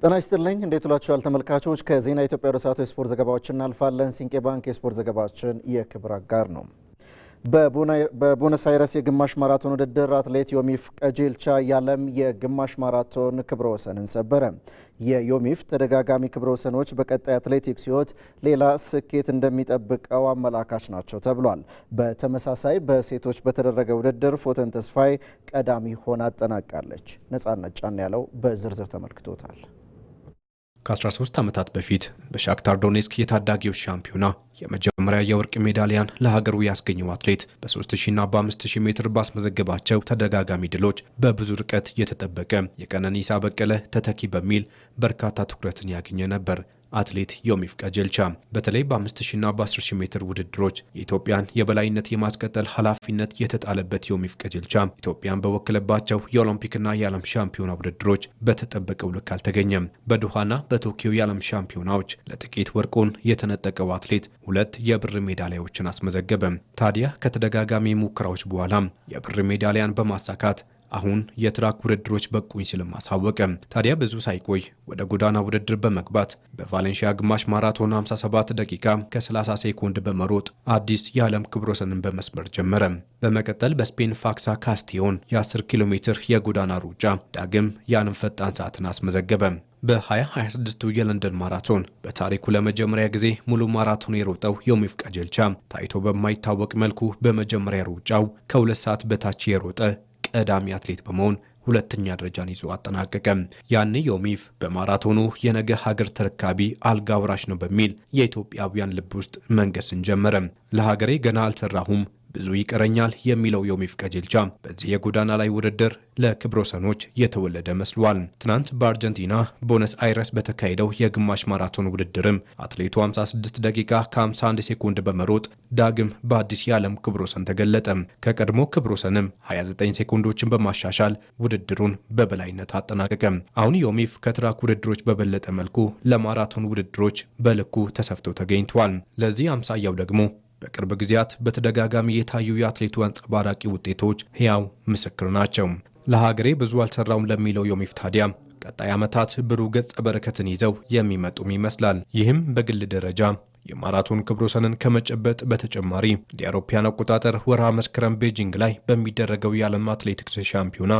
ጤና ይስጥልኝ እንዴት ውላችኋል ተመልካቾች ከዜና ኢትዮጵያ ወደ ሰዓቱ የስፖርት ዘገባዎችን እናልፋለን። ሲንቄ ባንክ የስፖርት ዘገባችን የክብር አጋር ነው። በቦነስ አይረስ የግማሽ ማራቶን ውድድር አትሌት ዮሚፍ ቀጀልቻ የዓለም የግማሽ ማራቶን ክብረ ወሰንን ሰበረ። የዮሚፍ ተደጋጋሚ ክብረ ወሰኖች በቀጣይ አትሌቲክስ ሕይወት ሌላ ስኬት እንደሚጠብቀው አመላካች ናቸው ተብሏል። በተመሳሳይ በሴቶች በተደረገ ውድድር ፎተን ተስፋይ ቀዳሚ ሆና አጠናቃለች። ነጻነት ጫን ያለው በዝርዝር ተመልክቶታል። ከ13 ዓመታት በፊት በሻክታር ዶኔስክ የታዳጊዎች ሻምፒዮና የመጀመሪያ የወርቅ ሜዳሊያን ለሀገሩ ያስገኘው አትሌት በ3000 እና በ5000 ሜትር ባስመዘገባቸው ተደጋጋሚ ድሎች በብዙ ርቀት የተጠበቀ የቀነኒሳ በቀለ ተተኪ በሚል በርካታ ትኩረትን ያገኘ ነበር። አትሌት ዮሚፍ ቀጀልቻ በተለይ በ5000 እና በ10000 ሜትር ውድድሮች የኢትዮጵያን የበላይነት የማስቀጠል ኃላፊነት የተጣለበት ዮሚፍ ቀጀልቻ ኢትዮጵያን በወከለባቸው የኦሎምፒክና የዓለም ሻምፒዮና ውድድሮች በተጠበቀው ልክ አልተገኘም። በዶሃና በቶኪዮ የዓለም ሻምፒዮናዎች ለጥቂት ወርቁን የተነጠቀው አትሌት 2 የብር ሜዳሊያዎችን አስመዘገበ። ታዲያ ከተደጋጋሚ ሙከራዎች በኋላ የብር ሜዳሊያን በማሳካት አሁን የትራክ ውድድሮች በቁኝ ሲልም አሳወቀ። ታዲያ ብዙ ሳይቆይ ወደ ጎዳና ውድድር በመግባት በቫሌንሺያ ግማሽ ማራቶን 57 ደቂቃ ከ30 ሴኮንድ በመሮጥ አዲስ የዓለም ክብረ ወሰንን በመስበር ጀመረ። በመቀጠል በስፔን ፋክሳ ካስቲዮን የ10 ኪሎ ሜትር የጎዳና ሩጫ ዳግም የዓለም ፈጣን ሰዓትን አስመዘገበ። በ2026 የለንደን ማራቶን በታሪኩ ለመጀመሪያ ጊዜ ሙሉ ማራቶን የሮጠው ዮሚፍ ቀጀልቻ ታይቶ በማይታወቅ መልኩ በመጀመሪያ ሩጫው ከ2 ሰዓት በታች የሮጠ ቀዳሚ አትሌት በመሆን ሁለተኛ ደረጃን ይዞ አጠናቀቀ። ያኔ ዮሚፍ በማራቶኑ የነገ ሀገር ተረካቢ አልጋ ወራሽ ነው በሚል የኢትዮጵያውያን ልብ ውስጥ መንገስን ጀመረ። ለሀገሬ ገና አልሰራሁም ብዙ ይቀረኛል የሚለው ዮሚፍ ቀጀልቻ በዚህ የጎዳና ላይ ውድድር ለክብረ ወሰኖች የተወለደ መስሏል። ትናንት በአርጀንቲና ቦነስ አይረስ በተካሄደው የግማሽ ማራቶን ውድድርም አትሌቱ 56 ደቂቃ ከ51 ሴኮንድ በመሮጥ ዳግም በአዲስ የዓለም ክብረ ወሰን ተገለጠ። ከቀድሞ ክብረ ወሰንም 29 ሴኮንዶችን በማሻሻል ውድድሩን በበላይነት አጠናቀቀ። አሁን ዮሚፍ ከትራክ ውድድሮች በበለጠ መልኩ ለማራቶን ውድድሮች በልኩ ተሰፍቶ ተገኝቷል። ለዚህ አምሳያው ደግሞ በቅርብ ጊዜያት በተደጋጋሚ የታዩ የአትሌቱ አንጸባራቂ ውጤቶች ሕያው ምስክር ናቸው። ለሀገሬ ብዙ አልሰራውም ለሚለው ዮሚፍ ታዲያ ቀጣይ ዓመታት ብሩህ ገጸ በረከትን ይዘው የሚመጡም ይመስላል። ይህም በግል ደረጃ የማራቶን ክብረ ወሰንን ከመጨበጥ በተጨማሪ እንደ አውሮፓውያን አቆጣጠር ወርሃ መስከረም ቤጂንግ ላይ በሚደረገው የዓለም አትሌቲክስ ሻምፒዮና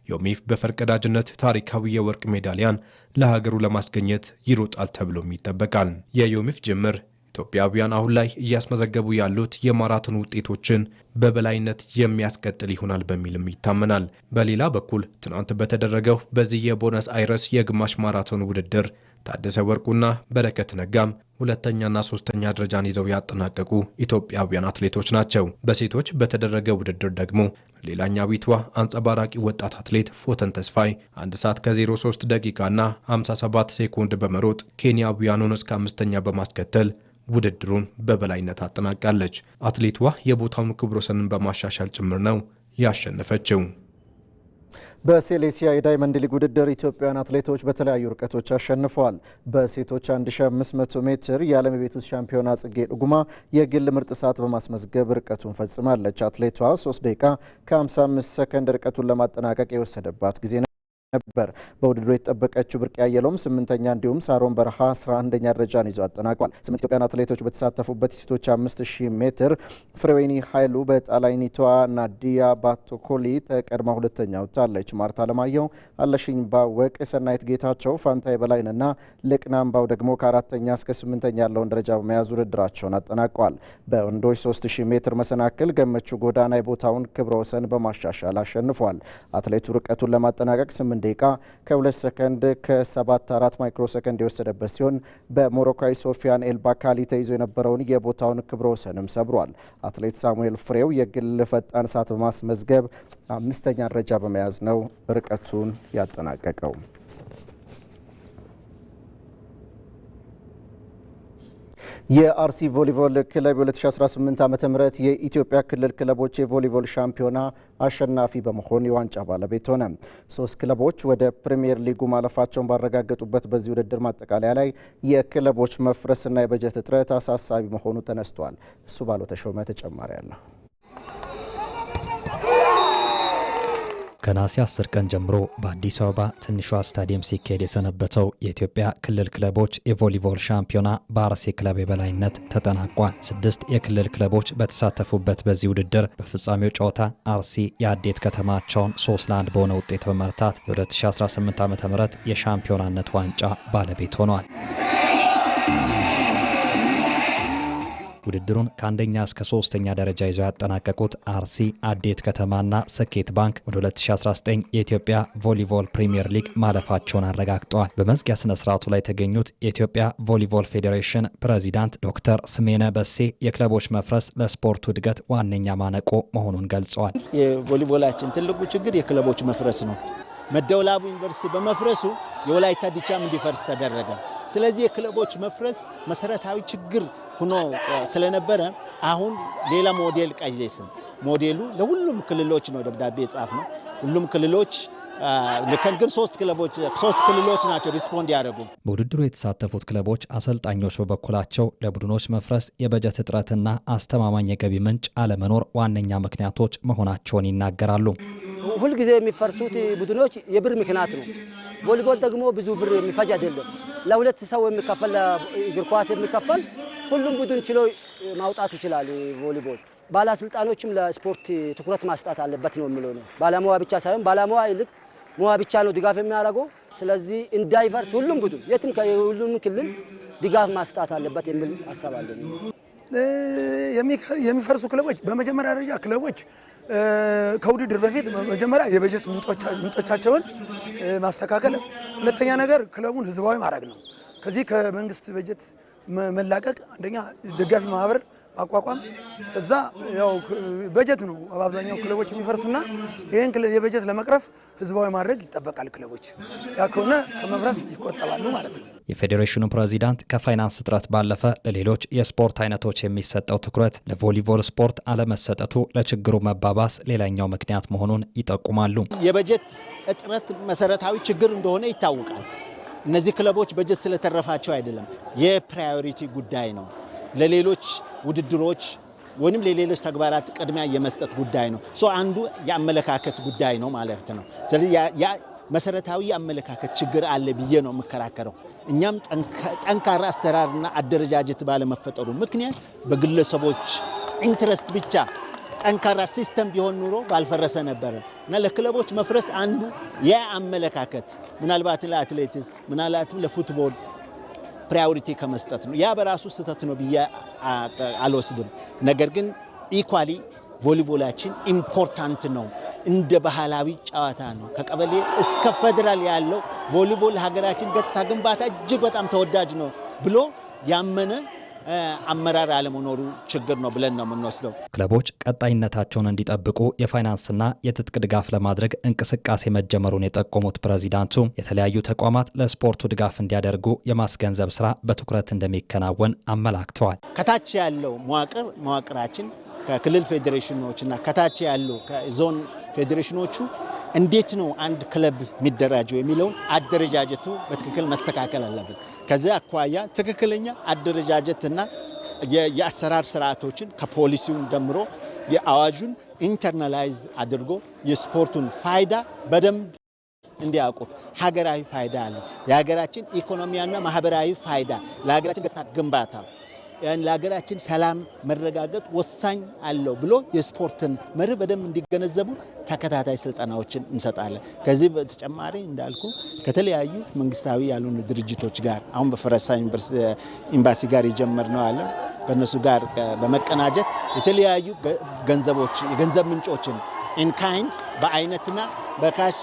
ዮሚፍ በፈርቀዳጅነት ታሪካዊ የወርቅ ሜዳሊያን ለሀገሩ ለማስገኘት ይሮጣል ተብሎም ይጠበቃል። የዮሚፍ ጅምር ኢትዮጵያውያን አሁን ላይ እያስመዘገቡ ያሉት የማራቶን ውጤቶችን በበላይነት የሚያስቀጥል ይሆናል በሚልም ይታመናል። በሌላ በኩል ትናንት በተደረገው በዚህ የቦነስ አይረስ የግማሽ ማራቶን ውድድር ታደሰ ወርቁና በረከት ነጋም ሁለተኛና ሶስተኛ ደረጃን ይዘው ያጠናቀቁ ኢትዮጵያውያን አትሌቶች ናቸው። በሴቶች በተደረገ ውድድር ደግሞ ሌላኛዊቷ አንጸባራቂ ወጣት አትሌት ፎተን ተስፋይ 1 ሰዓት ከ03 ደቂቃና 57 ሴኮንድ በመሮጥ ኬንያውያኑን እስከ 5ኛ በማስከተል ውድድሩን በበላይነት አጠናቃለች። አትሌቷ የቦታውን ክብረ ወሰንን በማሻሻል ጭምር ነው ያሸነፈችው። በሴሌሲያ የዳይመንድ ሊግ ውድድር ኢትዮጵያውያን አትሌቶች በተለያዩ ርቀቶች አሸንፈዋል። በሴቶች 1500 ሜትር የዓለም የቤት ውስጥ ሻምፒዮና ጽጌ ዱጉማ የግል ምርጥ ሰዓት በማስመዝገብ ርቀቱን ፈጽማለች። አትሌቷ 3 ደቂቃ ከ55 ሰከንድ ርቀቱን ለማጠናቀቅ የወሰደባት ጊዜ ነበር። በውድድሩ የተጠበቀችው ብርቅ ያየለውም 8ኛ እንዲሁም ሳሮን በረሃ 11ኛ ደረጃን ይዞ አጠናቋል። 8 ኢትዮጵያውያን አትሌቶች በተሳተፉበት የሴቶች 5000 ሜትር ፍሬወይኒ ኃይሉ በጣሊያኒቷ ናዲያ ባቶኮሊ ተቀድማ ሁለተኛ ወጥታለች። ማርታ አለማየሁ፣ አለሽኝ ባወቅ፣ ሰናይት ጌታቸው፣ ፋንታይ በላይንና ልቅናምባው ደግሞ ከ4ኛ እስከ 8ኛ ያለውን ደረጃ በመያዝ ውድድራቸውን አጠናቋል። በወንዶች 3000 ሜትር መሰናክል ገመቹ ጎዳና የቦታውን ክብረ ወሰን በማሻሻል አሸንፏል። አትሌቱ ርቀቱን ለማጠናቀቅ 8 ደቂቃ ከ2 ሰከንድ ከ74 ማይክሮ ሰከንድ የወሰደበት ሲሆን በሞሮካዊ ሶፊያን ኤልባካሊ ተይዞ የነበረውን የቦታውን ክብረ ወሰንም ሰብሯል። አትሌት ሳሙኤል ፍሬው የግል ፈጣን ሰዓት በማስመዝገብ 5ኛ ደረጃ በመያዝ ነው ርቀቱን ያጠናቀቀው። የአርሲ ቮሊቦል ክለብ የ2018 ዓ.ም የኢትዮጵያ ክልል ክለቦች የቮሊቦል ሻምፒዮና አሸናፊ በመሆን የዋንጫ ባለቤት ሆነ። 3 ክለቦች ወደ ፕሪሚየር ሊጉ ማለፋቸውን ባረጋገጡበት በዚህ ውድድር ማጠቃለያ ላይ የክለቦች መፍረስና የበጀት እጥረት አሳሳቢ መሆኑ ተነስቷል። እሱ ባለው ተሾመ ተጨማሪ ያለው ከነሐሴ 10 ቀን ጀምሮ በአዲስ አበባ ትንሿ ስታዲየም ሲካሄድ የሰነበተው የኢትዮጵያ ክልል ክለቦች የቮሊቦል ሻምፒዮና በአርሲ ክለብ የበላይነት ተጠናቋል። 6 የክልል ክለቦች በተሳተፉበት በዚህ ውድድር በፍጻሜው ጨዋታ አርሲ የአዴት ከተማቸውን 3-1 በሆነ ውጤት በመርታት የ2018 ዓ.ም የሻምፒዮናነት ዋንጫ ባለቤት ሆኗል። ውድድሩን ከአንደኛ እስከ 3ኛ ደረጃ ይዘው ያጠናቀቁት አርሲ፣ አዴት ከተማና ስኬት ባንክ ወደ 2019 የኢትዮጵያ ቮሊቦል ፕሪሚየር ሊግ ማለፋቸውን አረጋግጠዋል። በመዝጊያ ስነ ስርዓቱ ላይ የተገኙት የኢትዮጵያ ቮሊቦል ፌዴሬሽን ፕሬዚዳንት ዶክተር ስሜነ በሴ የክለቦች መፍረስ ለስፖርቱ እድገት ዋነኛ ማነቆ መሆኑን ገልጸዋል። የቮሊቦላችን ትልቁ ችግር የክለቦች መፍረስ ነው። መደወላቡ ዩኒቨርሲቲ በመፍረሱ የወላይታ ዲቻም እንዲፈርስ ተደረገ። ስለዚህ የክለቦች መፍረስ መሰረታዊ ችግር ሆኖ ስለነበረ አሁን ሌላ ሞዴል ቀየስን። ሞዴሉ ለሁሉም ክልሎች ነው ደብዳቤ የጻፍ ነው። ሁሉም ክልሎች ልከን ግን 3 ክልሎች ናቸው ሪስፖንድ ያደረጉ። በውድድሩ የተሳተፉት ክለቦች አሰልጣኞች በበኩላቸው ለቡድኖች መፍረስ የበጀት እጥረትና አስተማማኝ የገቢ ምንጭ አለመኖር ዋነኛ ምክንያቶች መሆናቸውን ይናገራሉ። ሁልጊዜ የሚፈርሱት ቡድኖች የብር ምክንያት ነው። ቮሊቦል ደግሞ ብዙ ብር የሚፈጅ አይደለም። ለሁለት ሰው የሚከፈል እግር ኳስ የሚከፈል ሁሉም ቡድን ችሎ ማውጣት ይችላል። ቮሊቦል ባለስልጣኖችም ለስፖርት ትኩረት ማስጣት አለበት ነው የሚለው ነው። ባለሙያ ብቻ ሳይሆን ባለሙያ ይልቅ ሙያ ብቻ ነው ድጋፍ የሚያደርገው። ስለዚህ እንዳይፈርስ ሁሉም ቡድን የትም ሁሉም ክልል ድጋፍ ማስጣት አለበት የሚል ሐሳብ አለ። የሚፈርሱ ክለቦች በመጀመሪያ ደረጃ ክለቦች ከውድድር በፊት መጀመሪያ የበጀት ምንጮቻቸውን ማስተካከል፣ ሁለተኛ ነገር ክለቡን ህዝባዊ ማድረግ ነው። ከዚህ ከመንግስት በጀት መላቀቅ፣ አንደኛ ደጋፊ ማህበር ማቋቋም፣ እዛ ያው በጀት ነው አብዛኛው ክለቦች የሚፈርሱና ይሄን የበጀት ለመቅረፍ ህዝባዊ ማድረግ ይጠበቃል። ክለቦች ያ ከሆነ ከመፍረስ ይቆጠባሉ ማለት ነው። የፌዴሬሽኑ ፕሬዚዳንት ከፋይናንስ እጥረት ባለፈ ለሌሎች የስፖርት አይነቶች የሚሰጠው ትኩረት ለቮሊቦል ስፖርት አለመሰጠቱ ለችግሩ መባባስ ሌላኛው ምክንያት መሆኑን ይጠቁማሉ። የበጀት እጥረት መሰረታዊ ችግር እንደሆነ ይታወቃል። እነዚህ ክለቦች በጀት ስለተረፋቸው አይደለም፣ የፕራዮሪቲ ጉዳይ ነው። ለሌሎች ውድድሮች ወይም ለሌሎች ተግባራት ቅድሚያ የመስጠት ጉዳይ ነው። አንዱ የአመለካከት ጉዳይ ነው ማለት ነው። ስለዚህ ያ መሰረታዊ የአመለካከት ችግር አለ ብዬ ነው የምከራከረው። እኛም ጠንካራ አሰራርና አደረጃጀት ባለመፈጠሩ ምክንያት በግለሰቦች ኢንትረስት ብቻ ጠንካራ ሲስተም ቢሆን ኑሮ ባልፈረሰ ነበር እና ለክለቦች መፍረስ አንዱ የአመለካከት ምናልባት ለአትሌቲክስ ምናልባትም ለፉትቦል ፕራዮሪቲ ከመስጠት ነው። ያ በራሱ ስህተት ነው ብዬ አልወስድም። ነገር ግን ኢኳሊ ቮሊቦላችን ኢምፖርታንት ነው። እንደ ባህላዊ ጨዋታ ነው። ከቀበሌ እስከ ፌደራል ያለው ቮሊቦል ሀገራችን ገጽታ ግንባታ እጅግ በጣም ተወዳጅ ነው ብሎ ያመነ አመራር አለመኖሩ ችግር ነው ብለን ነው የምንወስደው። ክለቦች ቀጣይነታቸውን እንዲጠብቁ የፋይናንስና የትጥቅ ድጋፍ ለማድረግ እንቅስቃሴ መጀመሩን የጠቆሙት ፕሬዚዳንቱ የተለያዩ ተቋማት ለስፖርቱ ድጋፍ እንዲያደርጉ የማስገንዘብ ስራ በትኩረት እንደሚከናወን አመላክተዋል። ከታች ያለው መዋቅራችን ከክልል ፌዴሬሽኖችና ከታች ያለው ከዞን ፌዴሬሽኖቹ እንዴት ነው አንድ ክለብ የሚደራጀው የሚለውን አደረጃጀቱ በትክክል መስተካከል አለበት። ከዚያ አኳያ ትክክለኛ አደረጃጀትና የአሰራር ስርዓቶችን ከፖሊሲውን ጀምሮ የአዋጁን ኢንተርናላይዝ አድርጎ የስፖርቱን ፋይዳ በደንብ እንዲያውቁት። ሀገራዊ ፋይዳ አለ። የሀገራችን ኢኮኖሚያና ማህበራዊ ፋይዳ ለሀገራችን ገጽታ ግንባታ ለሀገራችን ሰላም መረጋገጥ ወሳኝ አለው ብሎ የስፖርትን መርህ በደንብ እንዲገነዘቡ ተከታታይ ስልጠናዎችን እንሰጣለን። ከዚህ በተጨማሪ እንዳልኩ ከተለያዩ መንግስታዊ ያልሆኑ ድርጅቶች ጋር አሁን በፈረንሳይ ኤምባሲ ጋር የጀመርነው አለ ከነሱ ጋር በመቀናጀት የተለያዩ ገንዘቦች የገንዘብ ምንጮችን ኢንካይንድ በአይነትና በካሽ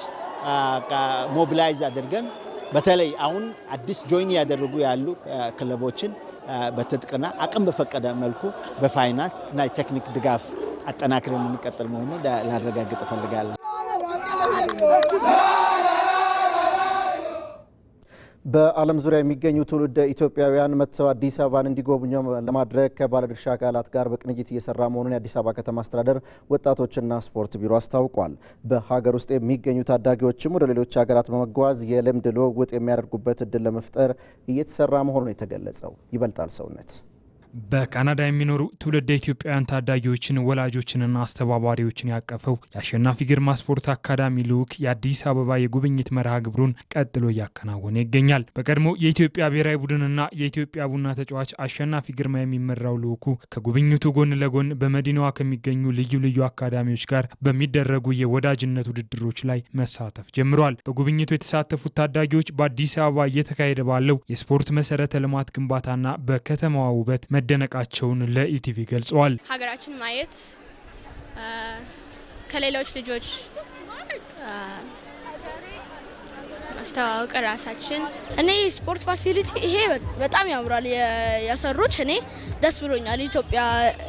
ሞቢላይዝ አድርገን በተለይ አሁን አዲስ ጆይን ያደረጉ ያሉ ክለቦችን በትጥቅና አቅም በፈቀደ መልኩ በፋይናንስ እና የቴክኒክ ድጋፍ አጠናክረን የምንቀጥል መሆኑን ላረጋግጥ እፈልጋለሁ። በዓለም ዙሪያ የሚገኙ ትውልደ ኢትዮጵያውያን መጥተው አዲስ አበባን እንዲጎበኙ ለማድረግ ከባለድርሻ አካላት ጋር በቅንጅት እየሰራ መሆኑን የአዲስ አበባ ከተማ አስተዳደር ወጣቶችና ስፖርት ቢሮ አስታውቋል። በሀገር ውስጥ የሚገኙ ታዳጊዎችም ወደ ሌሎች ሀገራት በመጓዝ የልምድ ልውውጥ የሚያደርጉበት እድል ለመፍጠር እየተሰራ መሆኑን የተገለጸው። ይበልጣል ሰውነት በካናዳ የሚኖሩ ትውልደ ኢትዮጵያውያን ታዳጊዎችን ወላጆችንና አስተባባሪዎችን ያቀፈው የአሸናፊ ግርማ ስፖርት አካዳሚ ልዑክ የአዲስ አበባ የጉብኝት መርሃ ግብሩን ቀጥሎ እያከናወነ ይገኛል። በቀድሞ የኢትዮጵያ ብሔራዊ ቡድንና የኢትዮጵያ ቡና ተጫዋች አሸናፊ ግርማ የሚመራው ልዑኩ ከጉብኝቱ ጎን ለጎን በመዲናዋ ከሚገኙ ልዩ ልዩ አካዳሚዎች ጋር በሚደረጉ የወዳጅነት ውድድሮች ላይ መሳተፍ ጀምረዋል። በጉብኝቱ የተሳተፉት ታዳጊዎች በአዲስ አበባ እየተካሄደ ባለው የስፖርት መሰረተ ልማት ግንባታና በከተማዋ ውበት መደነቃቸውን ለኢቲቪ ገልጸዋል። ሀገራችን ማየት ከሌሎች ልጆች ማስተዋወቅ ራሳችን እኔ ስፖርት ፋሲሊቲ ይሄ በጣም ያምራል ያሰሩት እኔ ደስ ብሎኛል። ኢትዮጵያ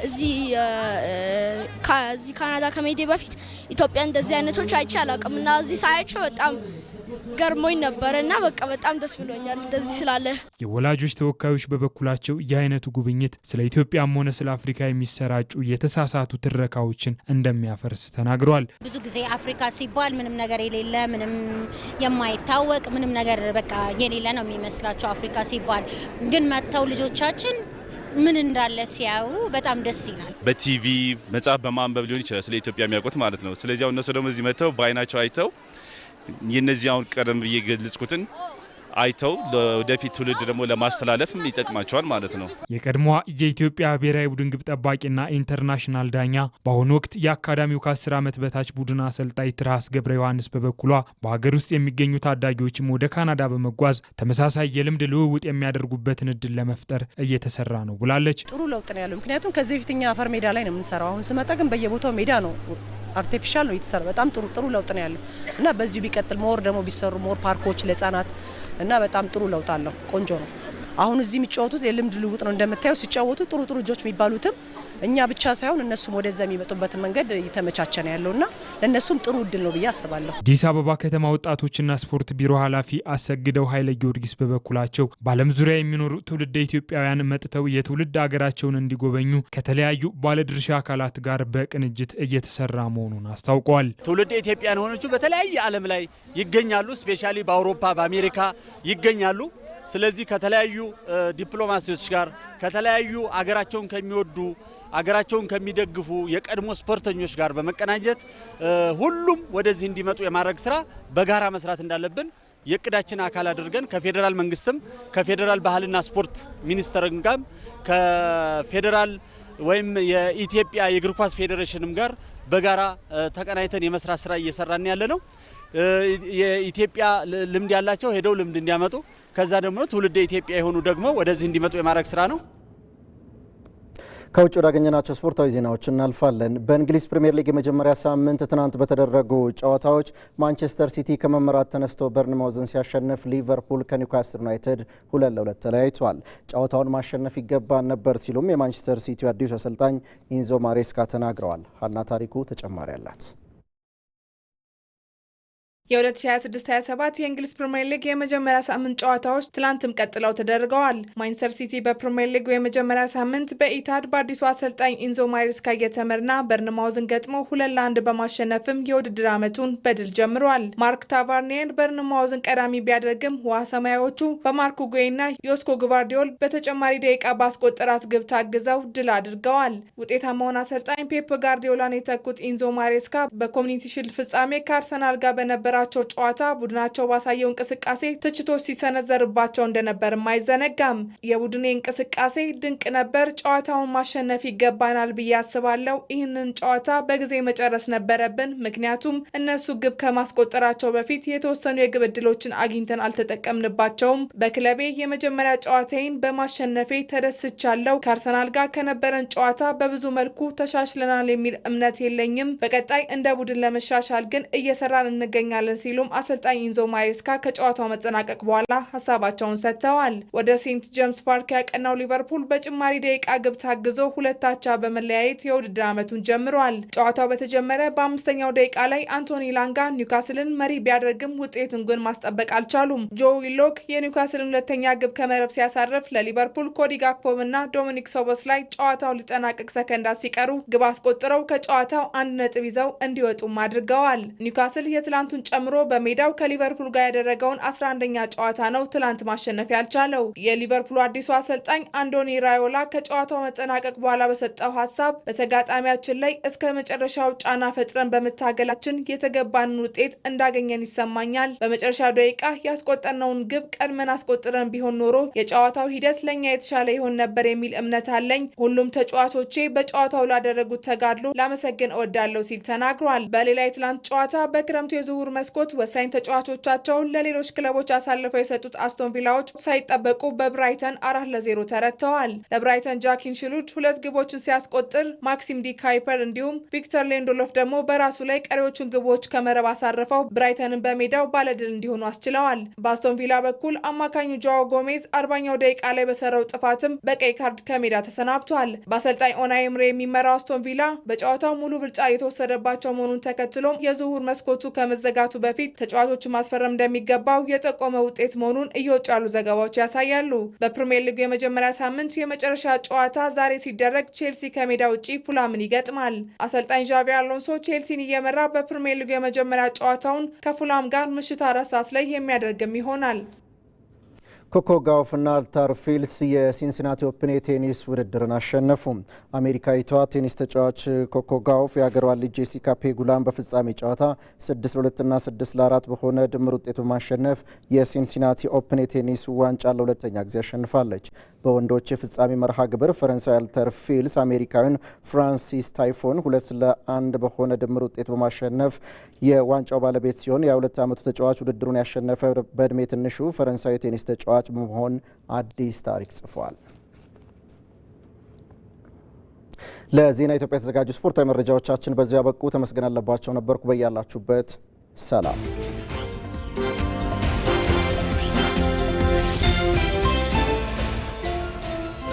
እዚህ ካናዳ ከመሄዴ በፊት ኢትዮጵያ እንደዚህ አይነቶች አይቼ አላውቅም እና እዚህ ሳያቸው በጣም ገርሞኝ ነበር እና በቃ በጣም ደስ ብሎኛል እንደዚህ ስላለ። የወላጆች ተወካዮች በበኩላቸው የአይነቱ ጉብኝት ስለ ኢትዮጵያም ሆነ ስለ አፍሪካ የሚሰራጩ የተሳሳቱ ትረካዎችን እንደሚያፈርስ ተናግረዋል። ብዙ ጊዜ አፍሪካ ሲባል ምንም ነገር የሌለ ምንም የማይታወቅ ምንም ነገር በቃ የሌለ ነው የሚመስላቸው አፍሪካ ሲባል፣ ግን መጥተው ልጆቻችን ምን እንዳለ ሲያዩ በጣም ደስ ይላል። በቲቪ መጽሐፍ በማንበብ ሊሆን ይችላል ስለ ኢትዮጵያ የሚያውቁት ማለት ነው። ስለዚህ አሁን እነሱ ደግሞ እዚህ መጥተው በአይናቸው አይተው የነዚህ አሁን ቀደም ብዬ ገለጽኩትን አይተው ወደፊት ትውልድ ደግሞ ለማስተላለፍም ይጠቅማቸዋል ማለት ነው። የቀድሞዋ የኢትዮጵያ ብሔራዊ ቡድን ግብ ጠባቂና ኢንተርናሽናል ዳኛ በአሁኑ ወቅት የአካዳሚው ከ10 ዓመት በታች ቡድን አሰልጣኝ ትራስ ገብረ ዮሐንስ በበኩሏ በሀገር ውስጥ የሚገኙ ታዳጊዎችም ወደ ካናዳ በመጓዝ ተመሳሳይ የልምድ ልውውጥ የሚያደርጉበትን እድል ለመፍጠር እየተሰራ ነው ብላለች። ጥሩ ለውጥ ነው ያለው። ምክንያቱም ከዚህ በፊት እኛ አፈር ሜዳ ላይ ነው የምንሰራው። አሁን ስመጣ ግን በየቦታው ሜዳ ነው፣ አርቲፊሻል ነው የተሰራ። በጣም ጥሩ ለውጥ ነው ያለው እና በዚሁ ቢቀጥል ሞር ደግሞ ቢሰሩ ሞር ፓርኮች ለህፃናት እና በጣም ጥሩ ለውጥ አለው። ቆንጆ ነው። አሁን እዚህ የሚጫወቱት የልምድ ልውውጥ ነው። እንደምታዩ ሲጫወቱ ጥሩ ልጆች የሚባሉትም እኛ ብቻ ሳይሆን እነሱም ወደዛ የሚመጡበትን መንገድ እየተመቻቸ ነው ያለውና ለእነሱም ጥሩ እድል ነው ብዬ አስባለሁ። አዲስ አበባ ከተማ ወጣቶችና ስፖርት ቢሮ ኃላፊ አሰግደው ኃይለ ጊዮርጊስ በበኩላቸው በዓለም ዙሪያ የሚኖሩ ትውልደ ኢትዮጵያውያን መጥተው የትውልድ ሀገራቸውን እንዲጎበኙ ከተለያዩ ባለድርሻ አካላት ጋር በቅንጅት እየተሰራ መሆኑን አስታውቀዋል። ትውልደ ኢትዮጵያውያን ሆኖቹ በተለያየ ዓለም ላይ ይገኛሉ። ስፔሻሊ በአውሮፓ በአሜሪካ ይገኛሉ። ስለዚህ ከተለያዩ ዲፕሎማሲዎች ጋር ከተለያዩ አገራቸውን ከሚወዱ አገራቸውን ከሚደግፉ የቀድሞ ስፖርተኞች ጋር በመቀናጀት ሁሉም ወደዚህ እንዲመጡ የማድረግ ስራ በጋራ መስራት እንዳለብን የቅዳችን አካል አድርገን ከፌዴራል መንግስትም ከፌዴራል ባህልና ስፖርት ሚኒስቴርም ጋር ከፌዴራል ወይም የኢትዮጵያ የእግር ኳስ ፌዴሬሽንም ጋር በጋራ ተቀናይተን የመስራት ስራ እየሰራን ያለ ነው። የኢትዮጵያ ልምድ ያላቸው ሄደው ልምድ እንዲያመጡ ከዛ ደግሞ ትውልደ ኢትዮጵያ የሆኑ ደግሞ ወደዚህ እንዲመጡ የማድረግ ስራ ነው። ከውጭ ወዳገኘናቸው ስፖርታዊ ዜናዎች እናልፋለን። በእንግሊዝ ፕሪምየር ሊግ የመጀመሪያ ሳምንት ትናንት በተደረጉ ጨዋታዎች ማንቸስተር ሲቲ ከመመራት ተነስቶ በርንማውዝን ሲያሸንፍ፣ ሊቨርፑል ከኒውካስል ዩናይትድ 2-2 ተለያይቷል። ጨዋታውን ማሸነፍ ይገባን ነበር ሲሉም የማንቸስተር ሲቲው አዲሱ አሰልጣኝ ኢንዞ ማሬስካ ተናግረዋል። ሀና ታሪኩ ተጨማሪ አላት። የ2026-27 የእንግሊዝ ፕሪምየር ሊግ የመጀመሪያ ሳምንት ጨዋታዎች ትላንትም ቀጥለው ተደርገዋል። ማንቸስተር ሲቲ በፕሪምየር ሊጉ የመጀመሪያ ሳምንት በኢታድ በአዲሱ አሰልጣኝ ኢንዞ ማሬስካ እየተመራ በርንማውዝን ገጥሞ 2-1 በማሸነፍም የውድድር ዓመቱን በድል ጀምሯል። ማርክ ታቫርኒየር በርንማውዝን ቀዳሚ ቢያደርግም ውሃ ሰማያዎቹ በማርኩ ጉዌና ዮስኮ ግቫርዲዮል በተጨማሪ ደቂቃ ባስቆጠራት ግብ ታግዘው ድል አድርገዋል። ውጤታማውን አሰልጣኝ ፔፕ ጋርዲዮላን የተኩት ኢንዞ ማሬስካ በኮሚኒቲ ሺልድ ፍጻሜ ከአርሰናል ጋር በነበራ ጨዋታ ቡድናቸው ባሳየው እንቅስቃሴ ትችቶች ሲሰነዘርባቸው እንደነበር አይዘነጋም። የቡድኔ እንቅስቃሴ ድንቅ ነበር፣ ጨዋታውን ማሸነፍ ይገባናል ብዬ አስባለሁ። ይህንን ጨዋታ በጊዜ መጨረስ ነበረብን፣ ምክንያቱም እነሱ ግብ ከማስቆጠራቸው በፊት የተወሰኑ የግብ ዕድሎችን አግኝተን አልተጠቀምንባቸውም። በክለቤ የመጀመሪያ ጨዋታዬን በማሸነፌ ተደስቻለሁ። ከአርሰናል ጋር ከነበረን ጨዋታ በብዙ መልኩ ተሻሽለናል የሚል እምነት የለኝም። በቀጣይ እንደ ቡድን ለመሻሻል ግን እየሰራን እንገኛለን ሲሉም አሰልጣኝ ኢንዞ ማሬስካ ከጨዋታው መጠናቀቅ በኋላ ሀሳባቸውን ሰጥተዋል። ወደ ሴንት ጄምስ ፓርክ ያቀናው ሊቨርፑል በጭማሪ ደቂቃ ግብ ታግዞ 2-2 በመለያየት የውድድር ዓመቱን ጀምሯል። ጨዋታው በተጀመረ በ5ኛው ደቂቃ ላይ አንቶኒ ላንጋ ኒውካስልን መሪ ቢያደርግም ውጤቱን ግን ማስጠበቅ አልቻሉም። ጆ ዊሎክ የኒውካስልን ሁለተኛ ግብ ከመረብ ሲያሳርፍ ለሊቨርፑል ኮዲ ጋክፖም እና ዶሚኒክ ሶቦስ ላይ ጨዋታው ሊጠናቀቅ ሰከንዳት ሲቀሩ ግብ አስቆጥረው ከጨዋታው 1 ነጥብ ይዘው እንዲወጡም አድርገዋል። ኒውካስል የትላንቱን ጨምሮ በሜዳው ከሊቨርፑል ጋር ያደረገውን 11ኛ ጨዋታ ነው ትላንት ማሸነፍ ያልቻለው። የሊቨርፑል አዲሱ አሰልጣኝ አንዶኒ ራዮላ ከጨዋታው መጠናቀቅ በኋላ በሰጠው ሀሳብ በተጋጣሚያችን ላይ እስከ መጨረሻው ጫና ፈጥረን በመታገላችን የተገባንን ውጤት እንዳገኘን ይሰማኛል። በመጨረሻው ደቂቃ ያስቆጠርነውን ግብ ቀድመን አስቆጥረን ቢሆን ኖሮ የጨዋታው ሂደት ለኛ የተሻለ ይሆን ነበር የሚል እምነት አለኝ። ሁሉም ተጫዋቾቼ በጨዋታው ላደረጉት ተጋድሎ ላመሰግን እወዳለሁ ሲል ተናግሯል። በሌላ የትላንት ጨዋታ በክረምቱ የዝውውር መስኮት ወሳኝ ተጫዋቾቻቸውን ለሌሎች ክለቦች አሳልፈው የሰጡት አስቶን ቪላዎች ሳይጠበቁ በብራይተን 4-0 ተረትተዋል። ለብራይተን ጃክ ኢንሽሉድ 2 ግቦችን ሲያስቆጥር ማክሲም ዲ ካይፐር እንዲሁም ቪክተር ሌንዶሎፍ ደግሞ በራሱ ላይ ቀሪዎቹን ግቦች ከመረብ አሳርፈው ብራይተንን በሜዳው ባለድል እንዲሆኑ አስችለዋል። በአስቶን ቪላ በኩል አማካኙ ጆዋው ጎሜዝ 40ኛው ደቂቃ ላይ በሰራው ጥፋትም በቀይ ካርድ ከሜዳ ተሰናብቷል። በአሰልጣኝ ኡናይ ኤምሬ የሚመራው አስቶን ቪላ በጨዋታው ሙሉ ብልጫ የተወሰደባቸው መሆኑን ተከትሎም የዝውውር መስኮቱ ከመዘጋቱ በፊት ተጫዋቾችን ማስፈረም እንደሚገባው የጠቆመ ውጤት መሆኑን እየወጡ ያሉ ዘገባዎች ያሳያሉ። በፕሪሚየር ሊጉ የመጀመሪያ ሳምንት የመጨረሻ ጨዋታ ዛሬ ሲደረግ ቼልሲ ከሜዳ ውጪ ፉላምን ይገጥማል። አሰልጣኝ ዣቪ አሎንሶ ቼልሲን እየመራ በፕሪሚየር ሊጉ የመጀመሪያ ጨዋታውን ከፉላም ጋር ምሽት 4 ሰዓት ላይ የሚያደርግም ይሆናል። ኮኮ ጋውፍና አልታር ፊልስ የሲንሲናቲ ኦፕን የቴኒስ ውድድርን አሸነፉ። አሜሪካዊቷ ቴኒስ ተጫዋች ኮኮ ጋውፍ የሀገሯን ልጅ ጄሲካ ፔጉላን በፍጻሜ ጨዋታ 6-2 እና 6-4 በሆነ ድምር ውጤት በማሸነፍ የሲንሲናቲ ኦፕን የቴኒስ ዋንጫ ለሁለተኛ ጊዜ አሸንፋለች። በወንዶች የፍጻሜ መርሃ ግብር ፈረንሳዊ አልታር ፊልስ አሜሪካዊን ፍራንሲስ ታይፎን 2-1 በሆነ ድምር ውጤት በማሸነፍ የዋንጫው ባለቤት ሲሆን የ22 ዓመቱ ተጫዋች ውድድሩን ያሸነፈ በእድሜ ትንሹ ፈረንሳዊ ቴኒስ ተጫዋች በመሆን አዲስ ታሪክ ጽፏል። ለዜና ኢትዮጵያ የተዘጋጁ ስፖርታዊ መረጃዎቻችን በዚያ ያበቁ። ተመስገን አለባቸው ነበርኩ። በያላችሁበት ሰላም